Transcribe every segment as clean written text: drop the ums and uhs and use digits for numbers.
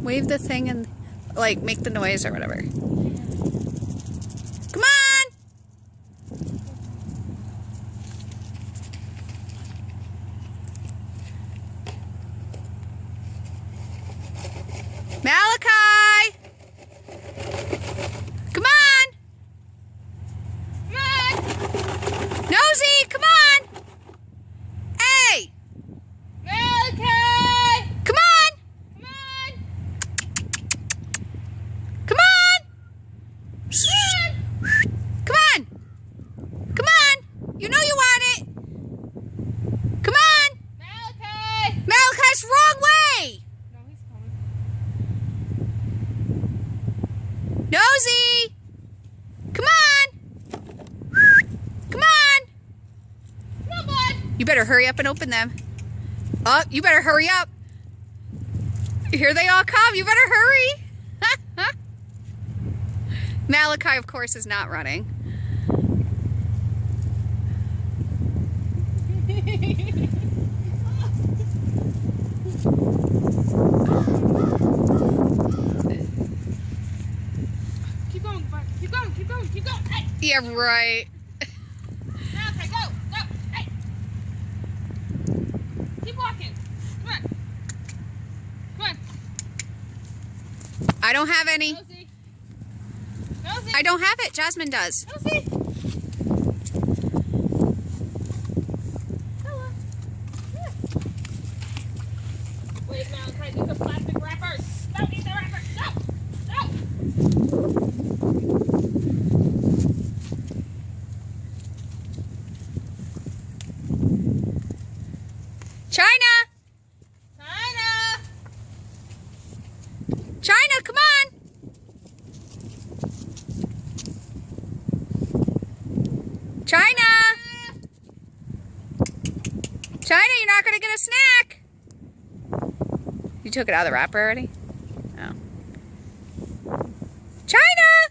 Wave the thing and, like, make the noise or whatever. Come on! Malachi! Come on! Come on! Nosy, come on! Hey! Malachi! Come on! Come on! Come on! Come on! Come on! You know you want it! Come on! Malachi! Malachi's wrong way! No, he's coming. Nosy! Come on! Come on! Come on! You better hurry up and open them. Oh, you better hurry up. Here they all come. You better hurry. Malachi, of course, is not running. Keep going, Bart. Keep going, keep going, keep going. Hey! Yeah, right. Malachi, go! Go! Hey! Keep walking. Come on. Come on. I don't have any. Nosy. Nosy. I don't have it. Jasmine does. Nosy. Hello. Yeah. Wait, Malachi, these are plastic wrappers. Don't eat the wrappers. No! No! China! China! China, come on! China! China, you're not going to get a snack. You took it out of the wrapper already? Oh. China!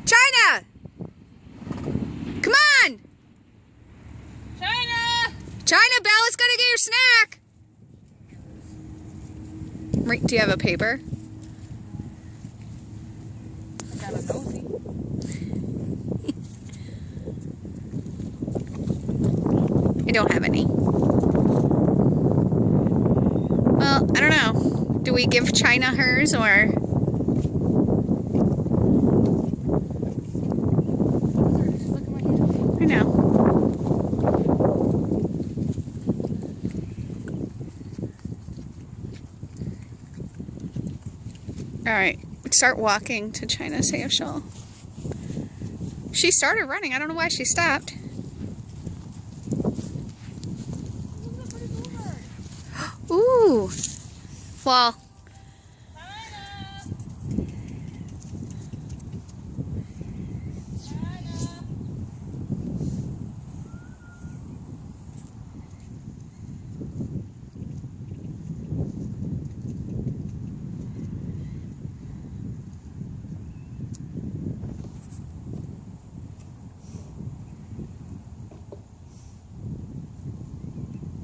China! Come on! China! China, Bella's going to get your snack. Do you have a paper? I got a nosy. I don't have any. Well, I don't know. Do we give China hers or... Look at my hand. I know. Alright, start walking to China, see if she'll... She started running. I don't know why she stopped. Ooh. Well,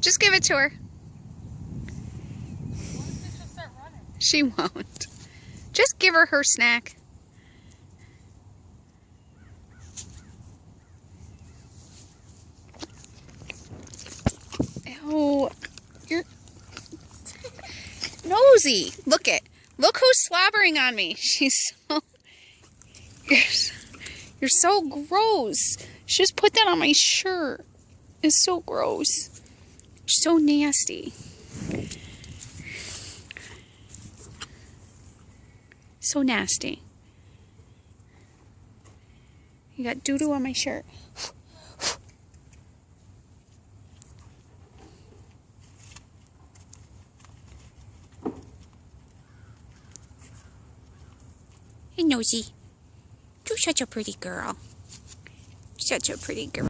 just give it to her. She won't. Just give her her snack. Oh, you're nosy. Look who's slobbering on me. She's so... You're so gross. She just put that on my shirt. It's so gross. So nasty. So nasty. You got doo-doo on my shirt. Hey, Nosy. You're such a pretty girl. Such a pretty girl.